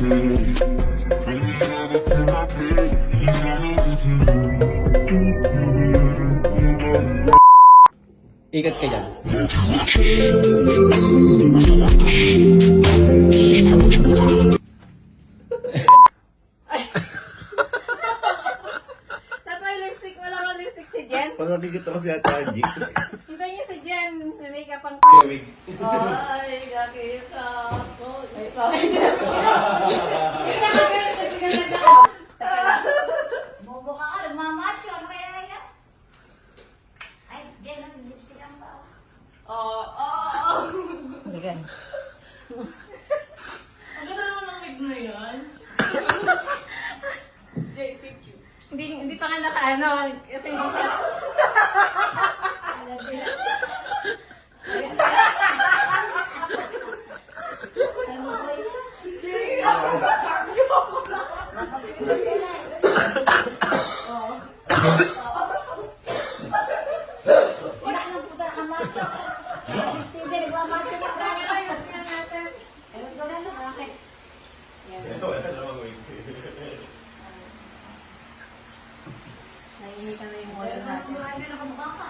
Ikat ka dyan. Tatry lipstick, wala kang lipstick si Jen. Panabi kita kasi at Angie. Kita niyo si Jen, may makeup ang Ay, kakita ko. Isa. Bobo ka ka, nagmamacho. Ano kaya yan? Ay, diyan ang lipstick ang bao. Again. Ang ganda naman ng wig na yan. Jay, picture. Hindi pa nga naka-ano, kasi hindi siya. Ano ba yan? Wala nang puta ka macho. Lipstick din, nagmamacho ka. Ayun, tingnan natin. Ewan ko lang, bakit? Naiinitan na yung model natin. Ano na nakamukha ka?